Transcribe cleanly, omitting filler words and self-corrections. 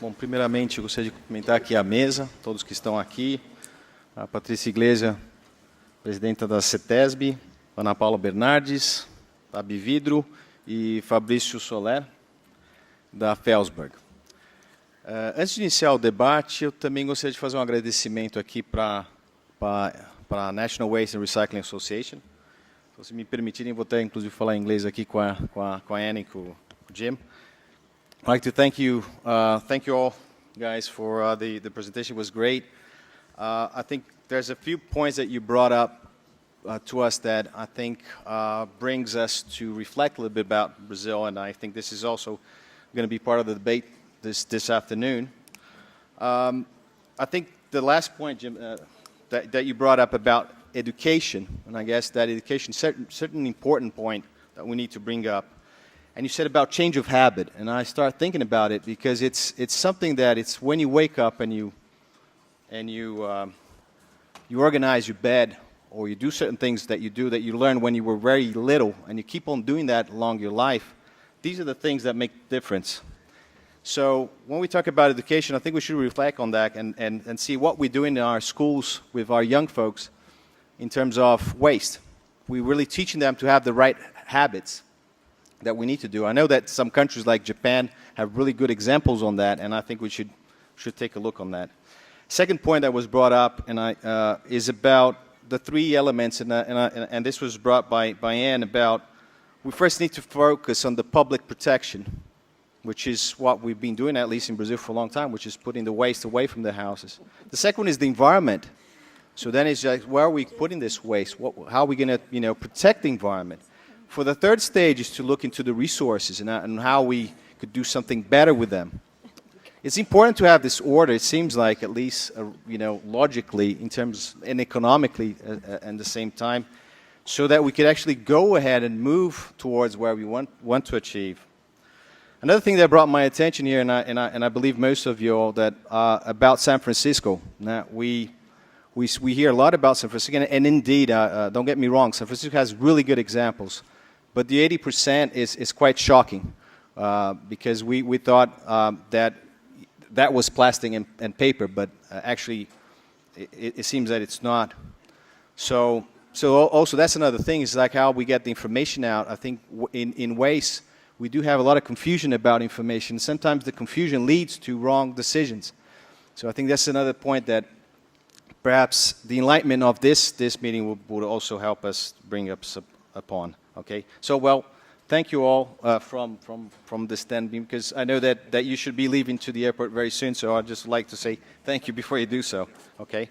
Bom, primeiramente eu gostaria de cumprimentar aqui a mesa, todos que estão aqui, a Patrícia Iglesia, presidenta da CETESB, Ana Paula Bernardes, da Bividro, e Fabrício Soler, da Felsberg. Antes de iniciar o debate, eu também gostaria de fazer um agradecimento aqui para a National Waste and Recycling Association. Então, se me permitirem, vou até inclusive falar inglês aqui com a Annie e com o Jim. I'd like to thank you all guys for the presentation. It was great. I think there's a few points that you brought up to us that I think brings us to reflect a little bit about Brazil, and I think this is also going to be part of the debate this afternoon. I think the last point, Jim, that you brought up about education, and I guess that education is certainly an important point that we need to bring up. And you said about change of habit, and I start thinking about it because it's something that it's when you wake up and you organize your bed, or you do certain things that you learn when you were very little, and you keep on doing that along your life. These are the things that make the difference. So when we talk about education, I think we should reflect on that and see what we do in our schools with our young folks in terms of waste. We're really teaching them to have the right habits that we need to do. I know that some countries like Japan have really good examples on that, and I think we should take a look on that. Second point that was brought up is about the three elements, and this was brought by Anne, about we first need to focus on the public protection, which is what we've been doing, at least in Brazil, for a long time, which is putting the waste away from the houses. The second one is the environment. So then it's like, where are we putting this waste? How are we going to protect the environment? For the third stage is to look into the resources and how we could do something better with them. It's important to have this order, it seems like, at least logically in terms and economically at the same time, so that we could actually go ahead and move towards where we want to achieve. Another thing that brought my attention here, and I believe most of you all, that about San Francisco. Now, we hear a lot about San Francisco, and indeed, don't get me wrong, San Francisco has really good examples. But the 80% is quite shocking because we thought that was plastic and paper, but actually it seems that it's not. So also that's another thing, is like how we get the information out. I think in waste, we do have a lot of confusion about information. Sometimes the confusion leads to wrong decisions. So I think that's another point that perhaps the enlightenment of this meeting would also help us bring up upon. Okay, so well, thank you all from this stand, because I know that you should be leaving to the airport very soon, so I'd just like to say thank you before you do so. Okay.